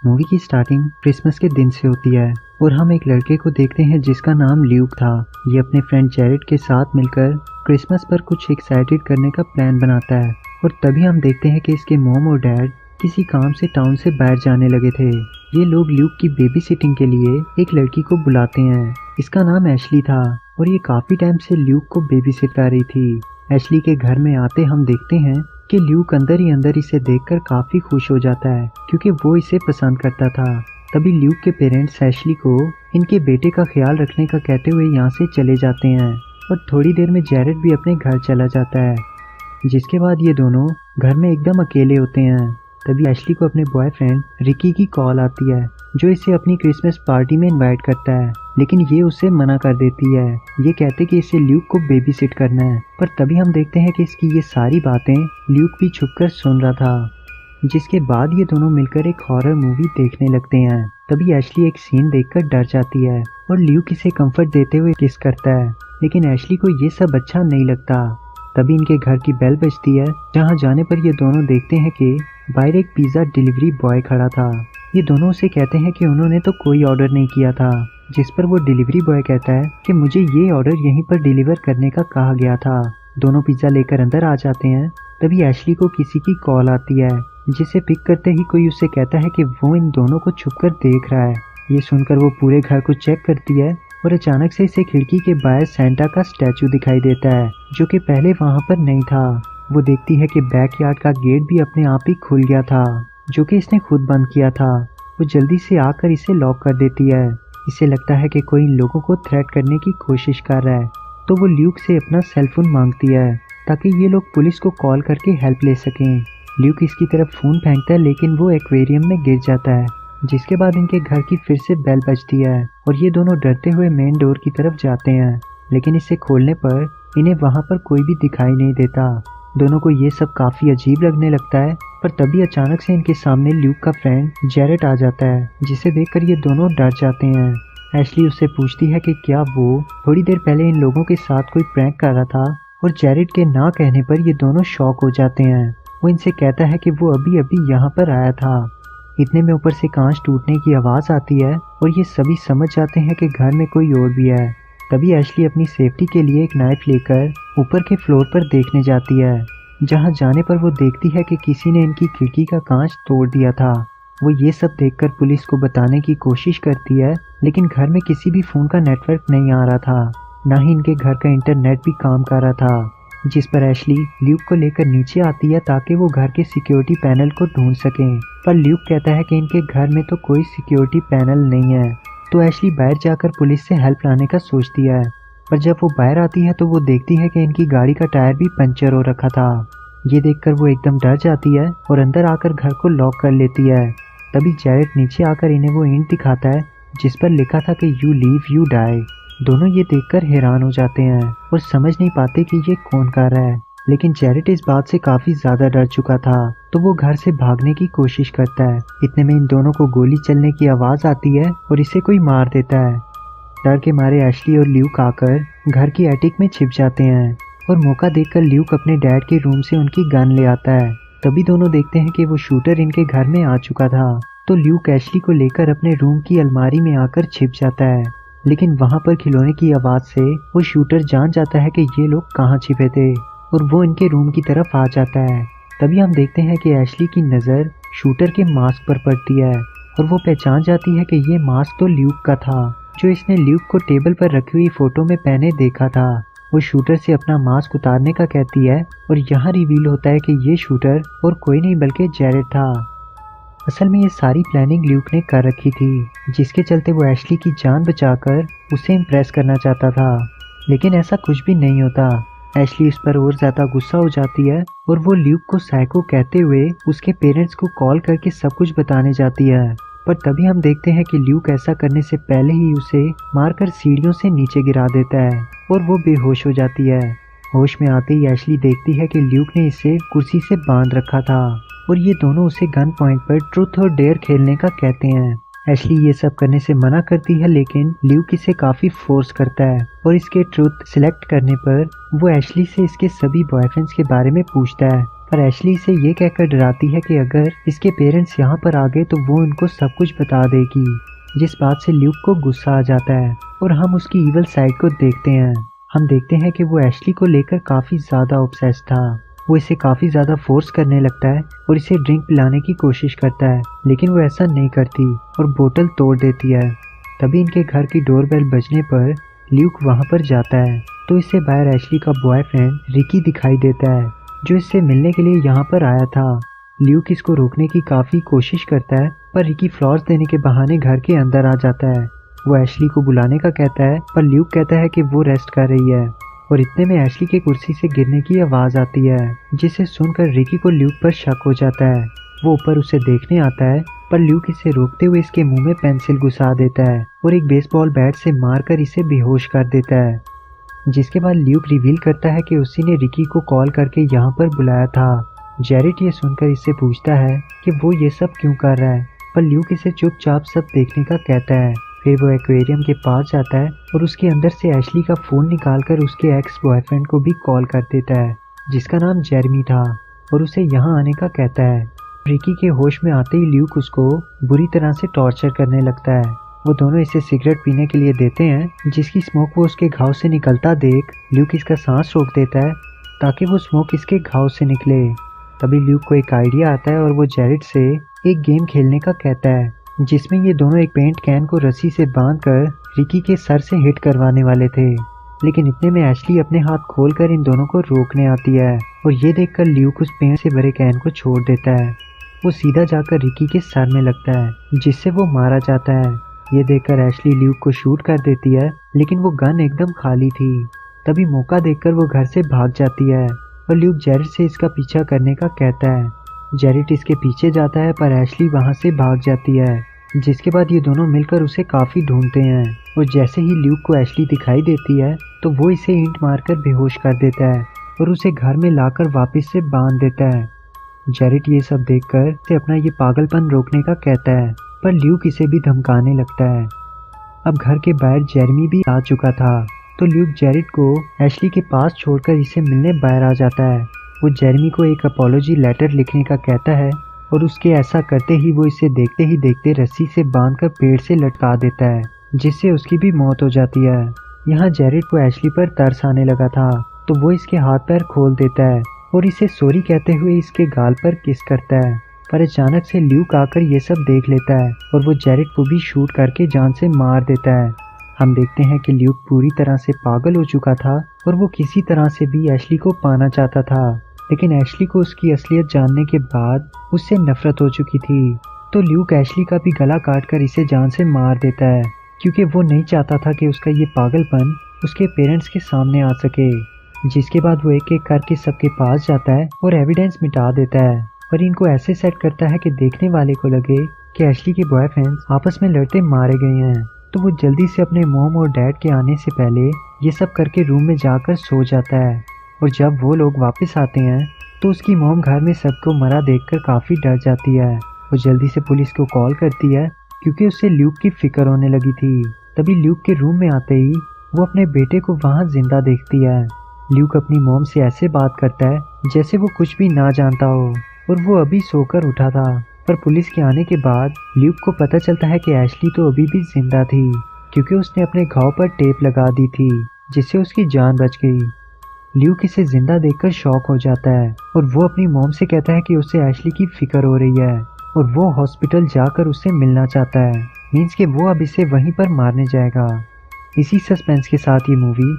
Movie की starting Christmas के दिन से होती है और हम एक लड़के को देखते हैं जिसका नाम ल्यूक था। ये अपने फ्रेंड जेरेड के साथ मिलकर क्रिसमस पर कुछ एक्साइटेड करने का प्लान बनाता है और तभी हम देखते हैं कि इसके मॉम और डैड किसी काम से टाउन से बाहर जाने लगे थे। ये लोग ल्यूक की बेबी सिटिंग के लिए एक लड़की को बुलाते हैं। इसका नाम एशली था और ये काफ़ी टाइम से ल्यूक को बेबी सिट कर रही थी। एशली के घर में आते हम देखते हैं कि ल्यूक अंदर ही अंदर इसे देखकर काफ़ी खुश हो जाता है क्योंकि वो इसे पसंद करता था। तभी ल्यूक के पेरेंट्स एशली को इनके बेटे का ख्याल रखने का कहते हुए यहाँ से चले जाते हैं और थोड़ी देर में जेरेड भी अपने घर चला जाता है, जिसके बाद ये दोनों घर में एकदम अकेले होते हैं। तभी एशली को अपने बॉयफ्रेंड रिकी की कॉल आती है जो इसे अपनी क्रिसमस पार्टी में इनवाइट करता है, लेकिन ये उसे मना कर देती है। ये कहते कि इसे ल्यूक को बेबी सिट करना है, पर तभी हम देखते हैं कि इसकी ये सारी बातें ल्यूक भी छुपकर सुन रहा था। जिसके बाद ये दोनों मिलकर एक हॉरर मूवी देखने लगते हैं। तभी एशली एक सीन देखकर डर जाती है और ल्यूक इसे कंफर्ट देते हुए किस करता है, लेकिन एशली को ये सब अच्छा नहीं लगता। तभी इनके घर की बेल बजती है, जहाँ जाने पर ये दोनों देखते हैं कि बाहर एक पिज़्ज़ा डिलीवरी बॉय खड़ा था। ये दोनों उसे कहते हैं कि उन्होंने तो कोई ऑर्डर नहीं किया था, जिस पर वो डिलीवरी बॉय कहता है कि मुझे ये ऑर्डर यहीं पर डिलीवर करने का कहा गया था। दोनों पिज़्ज़ा लेकर अंदर आ जाते हैं। तभी एशली को किसी की कॉल आती है, जिसे पिक करते ही कोई उसे कहता है कि वो इन दोनों को छुपकर देख रहा है। ये सुनकर वो पूरे घर को चेक करती है और अचानक से इसे खिड़की के बाहर सेंटा का स्टैचू दिखाई देता है, जो कि पहले वहाँ पर नहीं था। वो देखती है कि बैकयार्ड का गेट भी अपने आप ही खुल गया था, जो कि इसने खुद बंद किया था। वो जल्दी से आकर इसे लॉक कर देती है। इसे लगता है कि कोई इन लोगों को थ्रेट करने की कोशिश कर रहा है, तो वो ल्यूक से अपना सेलफोन मांगती है ताकि ये लोग पुलिस को कॉल करके हेल्प ले सकें। ल्यूक इसकी तरफ फ़ोन फेंकता है, लेकिन वो एक्वेरियम में गिर जाता है। जिसके बाद इनके घर की फिर से बेल बजती है और ये दोनों डरते हुए मेन डोर की तरफ जाते हैं, लेकिन इसे खोलने पर इन्हें वहाँ पर कोई भी दिखाई नहीं देता। दोनों को ये सब काफ़ी अजीब लगने लगता है, पर तभी अचानक से इनके सामने ल्यूक का फ्रेंड जेरेड आ जाता है, जिसे देखकर ये दोनों डर जाते हैं। एशली उससे पूछती है कि क्या वो थोड़ी देर पहले इन लोगों के साथ कोई प्रैंक कर रहा था, और जेरेड के ना कहने पर ये दोनों शॉक हो जाते हैं। वो इनसे कहता है कि वो अभी अभी यहाँ पर आया था। इतने में ऊपर से कांच टूटने की आवाज़ आती है और ये सभी समझ जाते हैं कि घर में कोई और भी है। तभी एशली अपनी सेफ्टी के लिए एक नाइफ लेकर ऊपर के फ्लोर पर देखने जाती है, जहाँ जाने पर वो देखती है कि किसी ने इनकी खिड़की का कांच तोड़ दिया था। वो ये सब देखकर पुलिस को बताने की कोशिश करती है, लेकिन घर में किसी भी फ़ोन का नेटवर्क नहीं आ रहा था, ना ही इनके घर का इंटरनेट भी काम कर रहा था। जिस पर एशली ल्यूक को लेकर नीचे आती है ताकि वो घर के सिक्योरिटी पैनल को ढूंढ सकें, पर ल्यूक कहता है कि इनके घर में तो कोई सिक्योरिटी पैनल नहीं है। तो एशली बाहर जाकर पुलिस से हेल्प लाने का सोचती है, पर जब वो बाहर आती है तो वो देखती है कि इनकी गाड़ी का टायर भी पंचर हो रखा था। ये देखकर वो एकदम डर जाती है और अंदर आकर घर को लॉक कर लेती है। तभी जेरेड नीचे आकर इन्हें वो ईंट दिखाता है जिस पर लिखा था कि यू लीव यू डाई। दोनों ये देखकर हैरान हो जाते हैं और समझ नहीं पाते कि ये कौन कर रहा है, लेकिन जेरेड इस बात से काफ़ी ज़्यादा डर चुका था, तो वो घर से भागने की कोशिश करता है। इतने में इन दोनों को गोली चलने की आवाज़ आती है और इसे कोई मार देता है। डर के मारे एशली और ल्यूक आकर घर की एटिक में छिप जाते हैं और मौका देखकर ल्यूक अपने डैड के रूम से उनकी गन ले आता है। तभी दोनों देखते हैं कि वो शूटर इनके घर में आ चुका था, तो ल्यूक एशली को लेकर अपने रूम की अलमारी में आकर छिप जाता है, लेकिन वहाँ पर खिलौने की आवाज़ से वो शूटर जान जाता है कि ये लोग कहाँ छिपे थे और वो इनके रूम की तरफ आ जाता है। तभी हम देखते हैं कि एशली की नज़र शूटर के मास्क पर पड़ती है और वो पहचान जाती है कि ये मास्क तो ल्यूक का था, जो इसने ल्यूक को टेबल पर रखी हुई फ़ोटो में पहने देखा था। वो शूटर से अपना मास्क उतारने का कहती है और यहाँ रिवील होता है कि ये शूटर और कोई नहीं बल्कि जेरेड था। असल में ये सारी प्लानिंग ल्यूक ने कर रखी थी, जिसके चलते वो एशली की जान बचाकर उसे इम्प्रेस करना चाहता था, लेकिन ऐसा कुछ भी नहीं होता। एशली इस पर और ज़्यादा गुस्सा हो जाती है और वो ल्यूक को साइको कहते हुए उसके पेरेंट्स को कॉल करके सब कुछ बताने जाती है, पर तभी हम देखते हैं कि ल्यूक ऐसा करने से पहले ही उसे मारकर सीढ़ियों से नीचे गिरा देता है और वो बेहोश हो जाती है। होश में आते ही एशली देखती है कि ल्यूक ने इसे कुर्सी से बांध रखा था और ये दोनों उसे गन पॉइंट पर ट्रूथ और डेयर खेलने का कहते हैं। एशली ये सब करने से मना करती है, लेकिन ल्यूक इसे काफ़ी फोर्स करता है और इसके ट्रूथ सिलेक्ट करने पर वो एशली से इसके सभी बॉयफ्रेंड्स के बारे में पूछता है, पर एशली इसे ये कहकर डराती है कि अगर इसके पेरेंट्स यहाँ पर आ गए तो वो उनको सब कुछ बता देगी, जिस बात से ल्यूक को गुस्सा आ जाता है और हम उसकी इवल साइड को देखते हैं। हम देखते हैं कि वो एशली को लेकर काफ़ी ज़्यादा ऑब्सेस्ड था। वो इसे काफ़ी ज़्यादा फोर्स करने लगता है और इसे ड्रिंक पिलाने की कोशिश करता है, लेकिन वो ऐसा नहीं करती और बोतल तोड़ देती है। तभी इनके घर की डोरबेल बजने पर ल्यूक वहाँ पर जाता है तो इसे बाहर एशली का बॉयफ्रेंड रिकी दिखाई देता है, जो इससे मिलने के लिए यहाँ पर आया था। ल्यूक इसको रोकने की काफ़ी कोशिश करता है, पर रिकी फ्लॉर्स देने के बहाने घर के अंदर आ जाता है। वो एशली को बुलाने का कहता है, पर ल्यूक कहता है कि वो रेस्ट कर रही है। और इतने में एशली के कुर्सी से गिरने की आवाज़ आती है, जिसे सुनकर रिकी को ल्यूक पर शक हो जाता है। वो ऊपर उसे देखने आता है, पर ल्यूक इसे रोकते हुए इसके मुंह में पेंसिल घुसा देता है और एक बेसबॉल बैट से मारकर इसे बेहोश कर देता है। जिसके बाद ल्यूक रिवील करता है कि उसी ने रिकी को कॉल करके यहाँ पर बुलाया था। जेरेट ये सुनकर इससे पूछता है कि वो ये सब क्यों कर रहा है, पर ल्यूक इसे चुपचाप सब देखने का कहता है। फिर वो एक्वेरियम के पास जाता है और उसके अंदर से एशली का फ़ोन निकालकर उसके एक्स बॉयफ्रेंड को भी कॉल कर देता है, जिसका नाम जेरेमी था, और उसे यहाँ आने का कहता है। रिकी के होश में आते ही ल्यूक उसको बुरी तरह से टॉर्चर करने लगता है। वो दोनों इसे सिगरेट पीने के लिए देते हैं, जिसकी स्मोक वो उसके घाव से निकलता देख ल्यूक इसका सांस रोक देता है ताकि वो स्मोक इसके घाव से निकले। तभी ल्यूक को एक आइडिया आता है और वो जेरेट से एक गेम खेलने का कहता है, जिसमें ये दोनों एक पेंट कैन को रस्सी से बांधकर रिकी के सर से हिट करवाने वाले थे। लेकिन इतने में एशली अपने हाथ खोलकर इन दोनों को रोकने आती है और ये देखकर ल्यूक उस पेंट से भरे कैन को छोड़ देता है। वो सीधा जाकर रिकी के सर में लगता है, जिससे वो मारा जाता है। ये देखकर एशली ल्यूक को शूट कर देती है, लेकिन वो गन एकदम खाली थी। तभी मौका देखकर वो घर से भाग जाती है और ल्यूक जेरेट से इसका पीछा करने का कहता है। जेरेट इसके पीछे जाता है, पर एशली वहाँ से भाग जाती है। जिसके बाद ये दोनों मिलकर उसे काफ़ी ढूंढते हैं और जैसे ही ल्यूक को एशली दिखाई देती है तो वो इसे ईंट मारकर बेहोश कर देता है और उसे घर में लाकर वापस से बांध देता है। जेरेट ये सब देखकर इसे अपना ये पागलपन रोकने का कहता है, पर ल्यूक इसे भी धमकाने लगता है। अब घर के बाहर जेरेमी भी आ चुका था, तो ल्यूक जेरेट को एशली के पास छोड़कर इसे मिलने बाहर आ जाता है। वो जेरेमी को एक अपॉलॉजी लेटर लिखने का कहता है और उसके ऐसा करते ही वो इसे देखते ही देखते रस्सी से बांधकर पेड़ से लटका देता है, जिससे उसकी भी मौत हो जाती है। यहाँ जेरेट को एशली पर तरस आने लगा था, तो वो इसके हाथ पैर खोल देता है और इसे सॉरी कहते हुए इसके गाल पर किस करता है। पर अचानक से ल्यूक आकर ये सब देख लेता है और वो जेरेट को भी शूट करके जान से मार देता है। हम देखते हैं कि ल्यूक पूरी तरह से पागल हो चुका था और वो किसी तरह से भी एशली को पाना चाहता था, लेकिन एशली को उसकी असलियत जानने के बाद उससे नफरत हो चुकी थी। तो ल्यूक एशली का भी गला काटकर इसे जान से मार देता है, क्योंकि वो नहीं चाहता था कि उसका ये पागलपन उसके पेरेंट्स के सामने आ सके। जिसके बाद वो एक एक करके सबके पास जाता है और एविडेंस मिटा देता है और इनको ऐसे सेट करता है कि देखने वाले को लगे कि एशली के बॉयफ्रेंड्स आपस में लड़ते मारे गए हैं। तो वो जल्दी से अपने मॉम और डैड के आने से पहले ये सब करके रूम में जाकर सो जाता है। और जब वो लोग वापस आते हैं तो उसकी मॉम घर में सबको मरा देखकर काफ़ी डर जाती है। वो जल्दी से पुलिस को कॉल करती है, क्योंकि उससे ल्यूक की फिक्र होने लगी थी। तभी ल्यूक के रूम में आते ही वो अपने बेटे को वहाँ जिंदा देखती है। ल्यूक अपनी मॉम से ऐसे बात करता है जैसे वो कुछ भी ना जानता हो और वो अभी सोकर उठा था। पर पुलिस के आने के बाद ल्यूक को पता चलता है कि एशली तो अभी भी जिंदा थी, क्योंकि उसने अपने घाव पर टेप लगा दी थी, जिससे उसकी जान बच गई। ल्यूक इसे जिंदा देखकर शॉक हो जाता है और वो अपनी मॉम से कहता है कि उसे एशली की फिक्र हो रही है और वो हॉस्पिटल जाकर उससे मिलना चाहता है। मीन्स कि वो अब इसे वहीं पर मारने जाएगा। इसी सस्पेंस के साथ ये मूवी